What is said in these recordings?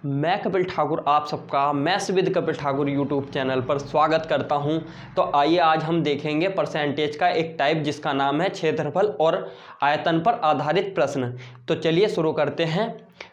मैं कपिल ठाकुर आप सबका maths with Kapil Thakur YouTube channel पर स्वागत करता हूं। तो आइए आज हम देखेंगे परसेंटेज का एक टाइप जिसका नाम है क्षेत्रफल और आयतन पर आधारित प्रश्न। तो चलिए शुरू करते हैं।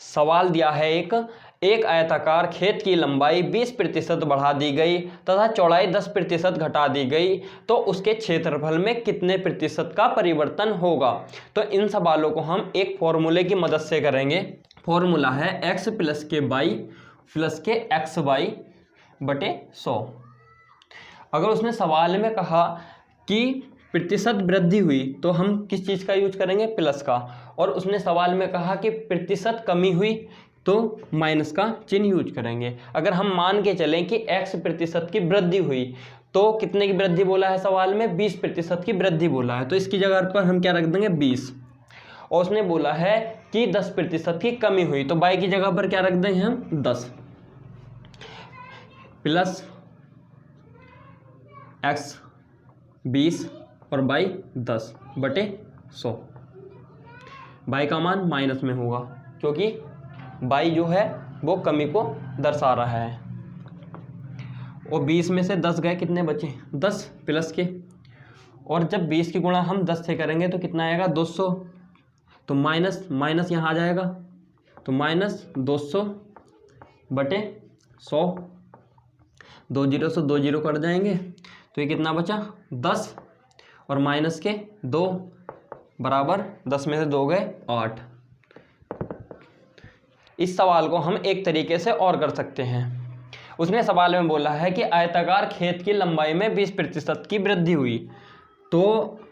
सवाल दिया है एक आयताकार खेत की लंबाई 20% बढ़ा दी गई तथा चौड़ाई 10% घटा दी गई तो उसके क्षेत्रफल में कितने प्रतिशत का परिवर्तन होगा। तो इन सवालों को हम एक फॉर्मूले की मदद से करेंगे। फॉर्मूला है x प्लस के वाई प्लस के एक्स वाई बटे 100। अगर उसने सवाल में कहा कि प्रतिशत वृद्धि हुई तो हम किस चीज़ का यूज करेंगे, प्लस का। और उसने सवाल में कहा कि प्रतिशत कमी हुई तो माइनस का चिन्ह यूज करेंगे। अगर हम मान के चलें कि x प्रतिशत की वृद्धि हुई तो कितने की वृद्धि बोला है सवाल में, 20% की वृद्धि बोला है, तो इसकी जगह पर हम क्या रख देंगे 20। और उसने बोला है कि 10% की कमी हुई तो बाई की जगह पर क्या रख देंगे हम 10 प्लस x 20 और बाई 10 बटे 100। बाई का मान माइनस में होगा क्योंकि बाई जो है वो कमी को दर्शा रहा है। और 20 में से 10 गए, कितने बचे 10 प्लस के। और जब 20 की गुणा हम 10 से करेंगे तो कितना आएगा 200। तो माइनस माइनस यहाँ आ जाएगा तो माइनस 200 बटे 100। 2 जीरो से 2 जीरो कट जाएंगे तो ये कितना बचा 10 और माइनस के 2 बराबर 10 में से 2 गए 8। इस सवाल को हम एक तरीके से और कर सकते हैं। उसने सवाल में बोला है कि आयताकार खेत की लंबाई में 20% की वृद्धि हुई तो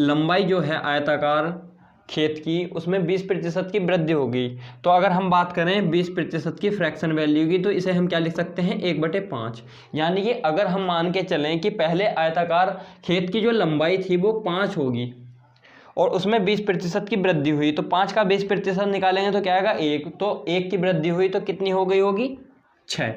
लंबाई जो है आयताकार खेत की उसमें 20% की वृद्धि होगी। तो अगर हम बात करें 20% की फ्रैक्शन वैल्यू की तो इसे हम क्या लिख सकते हैं 1/5। यानी कि अगर हम मान के चलें कि पहले आयताकार खेत की जो लंबाई थी वो 5 होगी और उसमें 20% की वृद्धि हुई तो 5 का 20% निकालेंगे तो क्या आएगा 1। तो 1 की वृद्धि हुई तो कितनी हो गई होगी 6।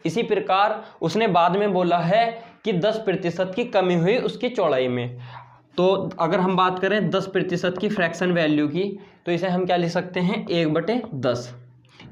इसी प्रकार उसने बाद में बोला है कि 10% की कमी हुई उसकी चौड़ाई में। तो अगर हम बात करें 10% की फ्रैक्शन वैल्यू की तो इसे हम क्या लिख सकते हैं 1/10।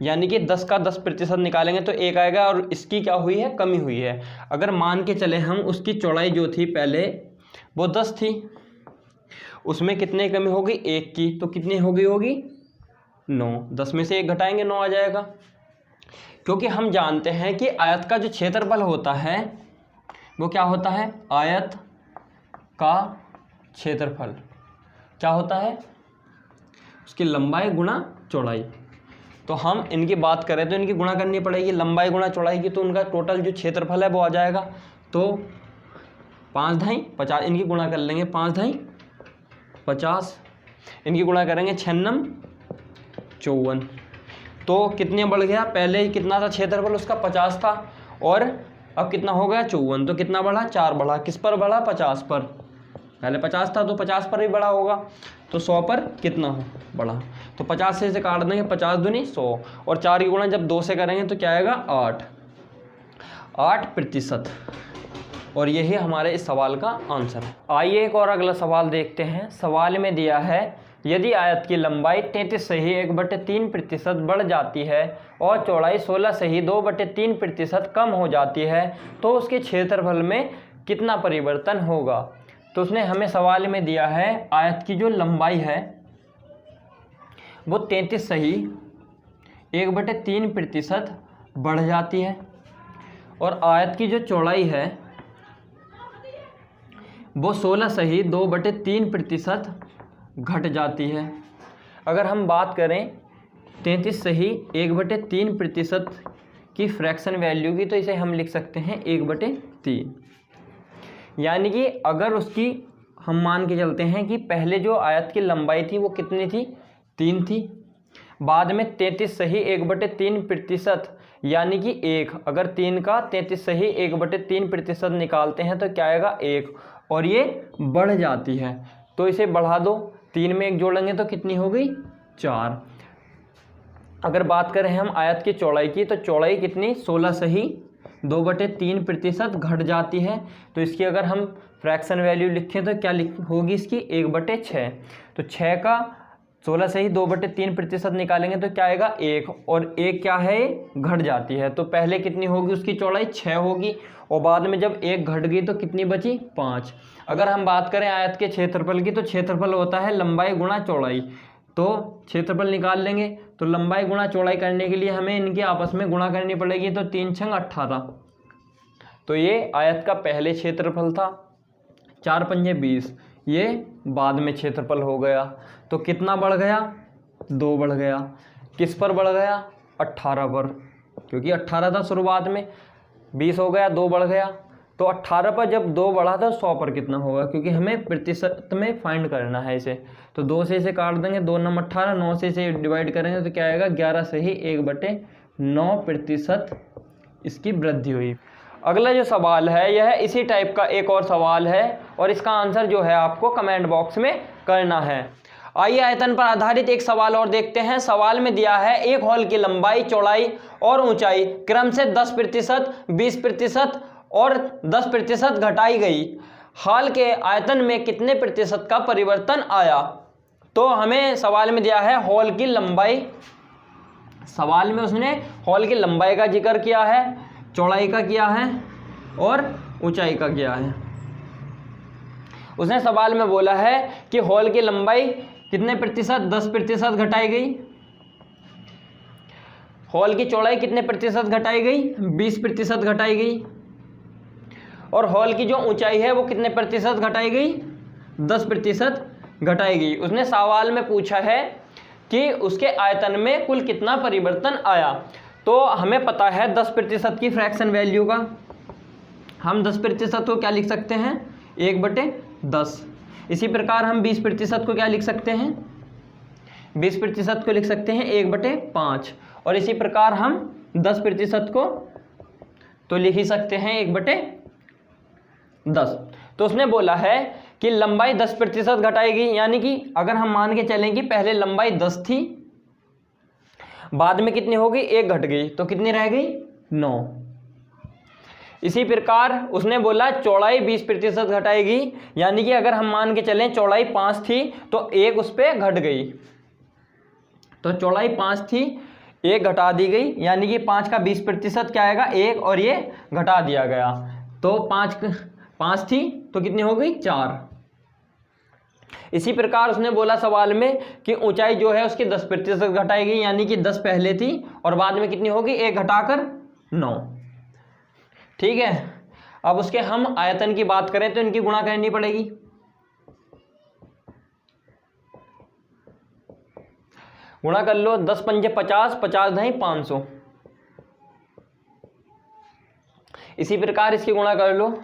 यानी कि 10 का 10% निकालेंगे तो 1 आएगा और इसकी क्या हुई है कमी हुई है। अगर मान के चले हम उसकी चौड़ाई जो थी पहले वो 10 थी, उसमें कितने कमी होगी 1 की, तो कितनी हो गई होगी 9। 10 में से 1 घटाएंगे 9 आ जाएगा। क्योंकि हम जानते हैं कि आयत का जो क्षेत्रफल होता है वो क्या होता है, आयत का क्षेत्रफल क्या होता है उसकी लंबाई गुणा चौड़ाई। तो हम इनकी बात करें तो इनकी गुणा करनी पड़ेगी लंबाई गुणा चौड़ाई की, तो उनका टोटल जो क्षेत्रफल है वो आ जाएगा। तो 5 ढाई 50, इनकी गुणा कर लेंगे 5 ढाई 50, इनकी गुणा करेंगे 6 नम 54। तो कितने बढ़ गया, पहले कितना था क्षेत्रफल उसका 50 था और अब कितना हो गया 54। तो कितना बढ़ा 4 बढ़ा, किस पर बढ़ा 50 पर। पहले 50 था तो 50 पर भी बढ़ा होगा तो 100 पर कितना हो बढ़ा। तो 50 से इसे काट देंगे 50 दूनी 100 और 4 की गुणा जब 2 से करेंगे तो क्या आएगा 8%। और यही हमारे इस सवाल का आंसर है। आइए एक और अगला सवाल देखते हैं। सवाल में दिया है यदि आयत की लंबाई 33 से ही 1/3% बढ़ जाती है और चौड़ाई 16 से ही 2/3% कम हो जाती है तो उसके क्षेत्रफल में कितना परिवर्तन होगा। तो उसने हमें सवाल में दिया है आयत की जो लंबाई है वो 33 से ही 1/3% बढ़ जाती है और आयत की जो चौड़ाई है वो 16 से ही 2/3% घट जाती है। अगर हम बात करें 33 से ही 1/3% की फ्रैक्शन वैल्यू की तो इसे हम लिख सकते हैं 1/3। यानी कि अगर उसकी हम मान के चलते हैं कि पहले जो आयत की लंबाई थी वो कितनी थी 3 थी, बाद में 33 से ही 1/3% यानी कि 1, अगर 3 का 33 से ही 1/3% निकालते हैं तो क्या आएगा 1 और ये बढ़ जाती है तो इसे बढ़ा दो, 3 में 1 जोड़ेंगे तो कितनी हो गई 4। अगर बात करें हम आयत की चौड़ाई की तो चौड़ाई कितनी 16 से ही 2/3% घट जाती है। तो इसकी अगर हम फ्रैक्शन वैल्यू लिखें तो क्या होगी इसकी 1/6। तो 6 का 16 से ही 2/3% निकालेंगे तो क्या आएगा 1, और 1 क्या है घट जाती है, तो पहले कितनी होगी उसकी चौड़ाई 6 होगी, और बाद में जब 1 घट गई तो कितनी बची 5। अगर हम बात करें आयत के क्षेत्रफल की, तो क्षेत्रफल होता है लंबाई गुणा चौड़ाई, तो क्षेत्रफल निकाल लेंगे तो लंबाई गुणा चौड़ाई करने के लिए हमें इनके आपस में गुणा करनी पड़ेगी, तो 3 छंग 18, तो ये आयत का पहले क्षेत्रफल था, 4 पंजे 20, ये बाद में क्षेत्रफल हो गया। तो कितना बढ़ गया 2 बढ़ गया, किस पर बढ़ गया 18 पर, क्योंकि 18 था शुरुआत में, 20 हो गया 2 बढ़ गया, तो 18 पर जब 2 बढ़ा तो 100 पर कितना होगा, क्योंकि हमें प्रतिशत में फाइंड करना है इसे, तो 2 से इसे काट देंगे, 2 9 18, 9 से इसे डिवाइड करेंगे तो क्या आएगा 11 से ही 1/9% इसकी वृद्धि हुई। अगला जो सवाल है यह इसी टाइप का एक और सवाल है, और इसका आंसर जो है आपको कमेंट बॉक्स में करना है। आइए आयतन पर आधारित एक सवाल और देखते हैं। सवाल में दिया है एक हॉल की लंबाई, चौड़ाई और ऊंचाई क्रम से 10%, 20% और 10% घटाई गई। हॉल के आयतन में कितने प्रतिशत का परिवर्तन आया? तो हमें सवाल में दिया है हॉल की लंबाई, सवाल में उसने हॉल की लंबाई का जिक्र किया है, चौड़ाई का किया है और ऊंचाई का किया है। उसने सवाल में बोला है कि हॉल की लंबाई कितने प्रतिशत, 10% घटाई गई, हॉल की चौड़ाई कितने प्रतिशत घटाई गई, 20% घटाई गई, और हॉल की जो ऊंचाई है वो कितने प्रतिशत घटाई गई, 10% घटाई गई। उसने सवाल में पूछा है कि उसके आयतन में कुल कितना परिवर्तन आया। तो हमें पता है 10% की फ्रैक्शन वैल्यू का, हम 10% को क्या लिख सकते हैं 1/10। इसी प्रकार हम 20% को क्या लिख सकते हैं, 20% को लिख सकते हैं 1/5, और इसी प्रकार हम 10% को तो लिख ही सकते हैं 1/10। तो उसने बोला है कि लंबाई 10% घटाएगी, यानी कि अगर हम मान के चलें कि पहले लंबाई 10 थी, बाद में कितनी हो गई 1 घट गई, तो कितनी रह गई 9। इसी प्रकार उसने बोला चौड़ाई 20% घटाएगी, यानी कि अगर हम मान के चलें चौड़ाई 5 थी तो 1 उस पर घट गई, तो चौड़ाई 5 थी 1 घटा दी गई, यानी कि 5 का 20% क्या आएगा 1, और ये घटा दिया गया, तो 5 थी तो कितनी हो गई 4। इसी प्रकार उसने बोला सवाल में कि ऊंचाई जो है उसकी 10% घटाएगी, यानी कि 10 पहले थी और बाद में कितनी होगी 1 घटाकर 9। ठीक है, अब उसके हम आयतन की बात करें तो इनकी गुणा करनी पड़ेगी। गुणा कर लो, 10 पंजे 50, 50 दही 500। इसी प्रकार इसकी गुणा कर लो,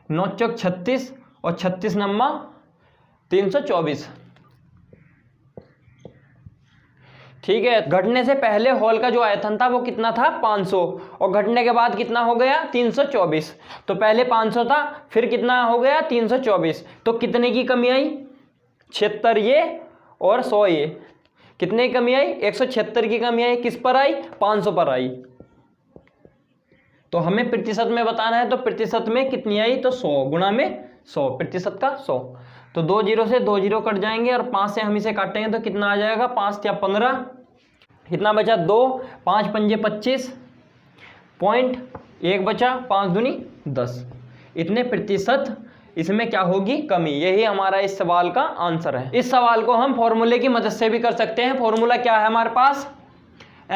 9 चौक 36 और 36 नम्मा 324। ठीक है, घटने से पहले हॉल का जो आयतन था वो कितना था 500, और घटने के बाद कितना हो गया 324। तो पहले 500 था, फिर कितना हो गया 324, तो कितने की कमी आई 76 ये और 100 ये, कितने की कमी आई 176 की कमी आई, किस पर आई 500 पर आई। तो हमें प्रतिशत में बताना है, तो प्रतिशत में कितनी आई, तो 100 गुणा में 100, प्रतिशत का 100, तो 2 जीरो से 2 जीरो कट जाएंगे और 5 से हम इसे काटेंगे तो कितना आ जाएगा, 5 या 15, कितना बचा 2, 5 पंजे 25, पॉइंट 1 बचा, 5 दूनी 10। इतने प्रतिशत इसमें क्या होगी कमी, यही हमारा इस सवाल का आंसर है। इस सवाल को हम फॉर्मूले की मदद से भी कर सकते हैं। फॉर्मूला क्या है हमारे पास,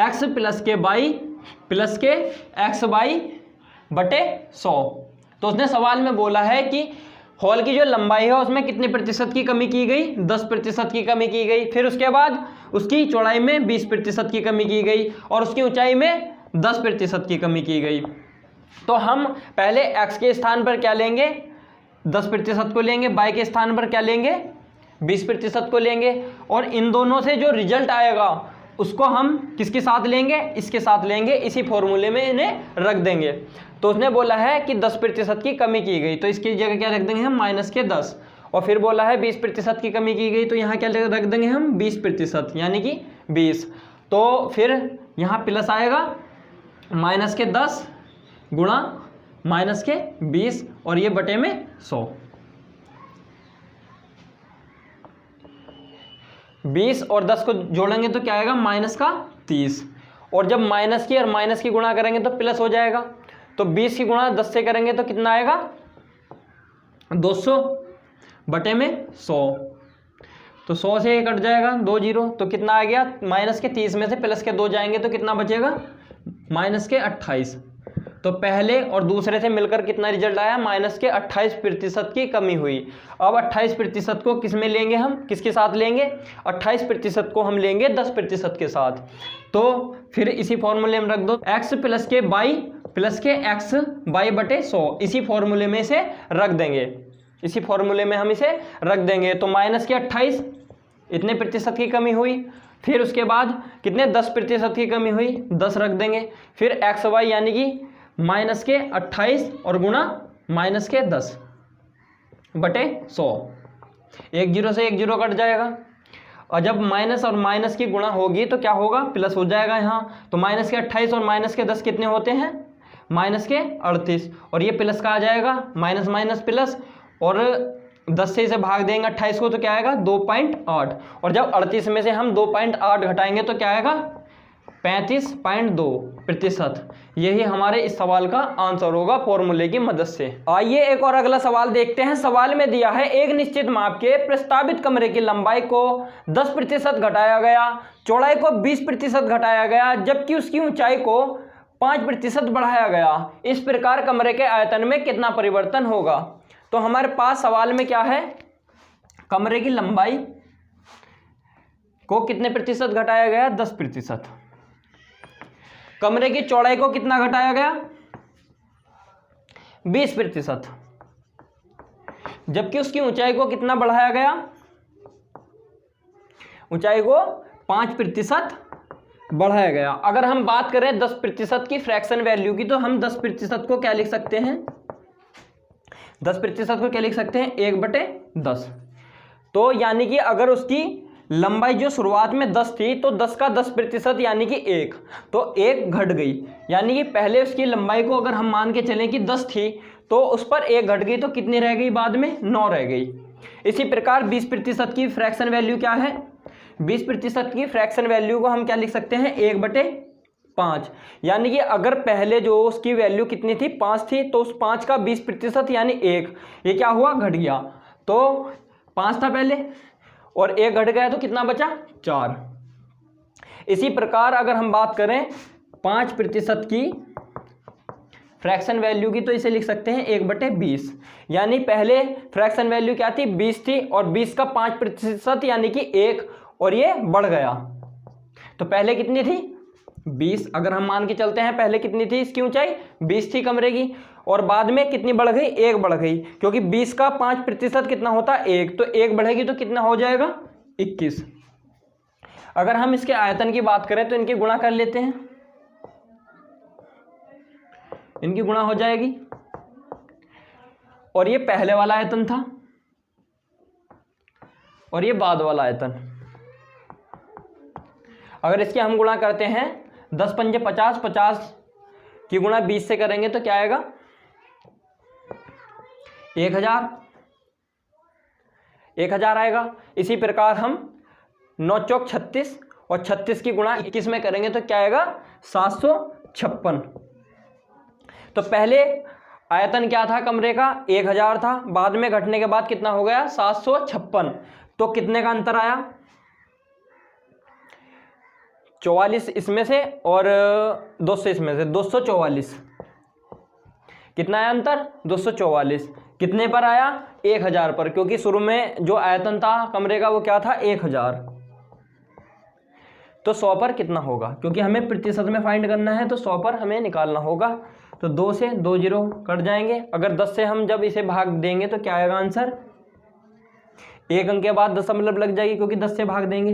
x प्लस के बाई प्लस के एक्स बाई बटे 100। तो उसने सवाल में बोला है कि हॉल की जो लंबाई है उसमें कितने प्रतिशत की कमी की गई, 10% की कमी की गई, फिर उसके बाद उसकी चौड़ाई में 20% की कमी की गई और उसकी ऊंचाई में 10% की कमी की गई। तो हम पहले x के स्थान पर क्या लेंगे 10% को लेंगे, y के स्थान पर क्या लेंगे 20% को लेंगे, और इन दोनों से जो रिजल्ट आएगा उसको हम किसके साथ लेंगे, इसके साथ लेंगे, इसी फॉर्मूले में इन्हें रख देंगे। तो उसने बोला है कि 10% की कमी की गई, तो इसकी जगह क्या रख देंगे हम -10, और फिर बोला है 20% की कमी की गई, तो यहाँ क्या रख देंगे हम 20%, यानी कि 20। तो फिर यहाँ प्लस आएगा -10 गुणा -20 और ये बटे में 100। 20 और 10 को जोड़ेंगे तो क्या आएगा -30, और जब माइनस की और माइनस की गुणा करेंगे तो प्लस हो जाएगा। तो 20 की गुणा 10 से करेंगे तो कितना आएगा 200 बटे में 100, तो 100 से ये कट जाएगा 2 जीरो, तो कितना आ गया -30 में से प्लस के 2 जाएंगे तो कितना बचेगा -28। तो पहले और दूसरे से मिलकर कितना रिजल्ट आया -28% की कमी हुई। अब 28% को किस में लेंगे हम, किसके साथ लेंगे, 28% को हम लेंगे 10% के साथ। तो फिर इसी फॉर्मूले में रख दो x प्लस के x बाई बटे 100, इसी फॉर्मूले में इसे रख देंगे, इसी फॉर्मूले में हम इसे रख देंगे। तो -28 इतने प्रतिशत की कमी हुई, फिर उसके बाद कितने 10% की कमी हुई, 10 रख देंगे, फिर एक्स वाई यानी कि -28 और गुणा -10 बटे 100, 1 जीरो से 1 जीरो कट जाएगा, और जब माइनस और माइनस की गुणा होगी तो क्या होगा प्लस हो जाएगा यहाँ। तो -28 और -10 कितने होते हैं -38, और ये प्लस का आ जाएगा माइनस माइनस प्लस, और 10 से इसे भाग देंगे 28 को तो क्या आएगा 2.8, और जब 38 में से हम 2.8 घटाएंगे तो क्या आएगा 35.2%। यही हमारे इस सवाल का आंसर होगा फॉर्मूले की मदद से। आइए एक और अगला सवाल देखते हैं। सवाल में दिया है एक निश्चित माप के प्रस्तावित कमरे की लंबाई को 10% घटाया गया, चौड़ाई को 20% घटाया गया, जबकि उसकी ऊंचाई को 5% बढ़ाया गया। इस प्रकार कमरे के आयतन में कितना परिवर्तन होगा। तो हमारे पास सवाल में क्या है, कमरे की लंबाई को कितने प्रतिशत घटाया गया 10%, कमरे की चौड़ाई को कितना घटाया गया 20%, जबकि उसकी ऊंचाई को कितना बढ़ाया गया, ऊंचाई को 5% बढ़ाया गया। अगर हम बात करें 10% की फ्रैक्शन वैल्यू की, तो हम 10% को क्या लिख सकते हैं, 10% को क्या लिख सकते हैं 1/10। तो यानी कि अगर उसकी लंबाई जो शुरुआत में 10 थी तो 10 का 10% यानी कि 1, तो 1 घट गई, यानी कि पहले उसकी लंबाई को अगर हम मान के चलें कि 10 थी तो उस पर 1 घट गई, तो कितनी रह गई बाद में 9 रह गई। इसी प्रकार 20% की फ्रैक्शन वैल्यू क्या है, 20% की फ्रैक्शन वैल्यू को हम क्या लिख सकते हैं 1/5, यानी कि अगर पहले जो उसकी वैल्यू कितनी थी 5 थी, तो उस 5 का 20% यानी 1, ये क्या हुआ घट गया। तो 5 था पहले और 1 घट गया तो कितना बचा 4। इसी प्रकार अगर हम बात करें 5% की फ्रैक्शन वैल्यू की, तो इसे लिख सकते हैं 1/20, यानी पहले फ्रैक्शन वैल्यू क्या थी 20 थी, और 20 का 5% यानी कि 1, और ये बढ़ गया। तो पहले कितनी थी 20, अगर हम मान के चलते हैं पहले कितनी थी इसकी ऊंचाई 20 थी कमरे की, और बाद में कितनी बढ़ गई 1 बढ़ गई, क्योंकि 20 का 5% कितना होता है 1, तो 1 बढ़ेगी तो कितना हो जाएगा 21। अगर हम इसके आयतन की बात करें तो इनकी गुणा कर लेते हैं, इनकी गुणा हो जाएगी, और ये पहले वाला आयतन था और ये बाद वाला आयतन। अगर इसकी हम गुणा करते हैं 10 पंजे 50, 50 की गुणा 20 से करेंगे तो क्या आएगा 1000 आएगा। इसी प्रकार हम 9 चौक 36 और 36 की गुणा 21 में करेंगे तो क्या आएगा 756। तो पहले आयतन क्या था कमरे का 1000 था, बाद में घटने के बाद कितना हो गया 756, तो कितने का अंतर आया 44 इसमें से और 200 इसमें से, 244। कितना आया अंतर 244, कितने पर आया 1000 पर, क्योंकि शुरू में जो आयतन था कमरे का वो क्या था 1000। तो 100 पर कितना होगा, क्योंकि हमें प्रतिशत में फाइंड करना है तो 100 पर हमें निकालना होगा। तो 2 से 2 जीरो कट जाएंगे, अगर 10 से हम जब इसे भाग देंगे तो क्या आएगा आंसर, 1 अंक के बाद दशमलव लग जाएगी क्योंकि 10 से भाग देंगे,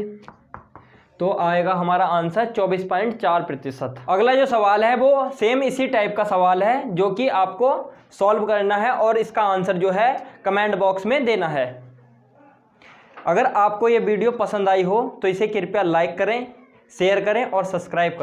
तो आएगा हमारा आंसर 24.4%। अगला जो सवाल है वो सेम इसी टाइप का सवाल है जो कि आपको सॉल्व करना है और इसका आंसर जो है कमेंट बॉक्स में देना है। अगर आपको ये वीडियो पसंद आई हो तो इसे कृपया लाइक करें, शेयर करें और सब्सक्राइब कर दें।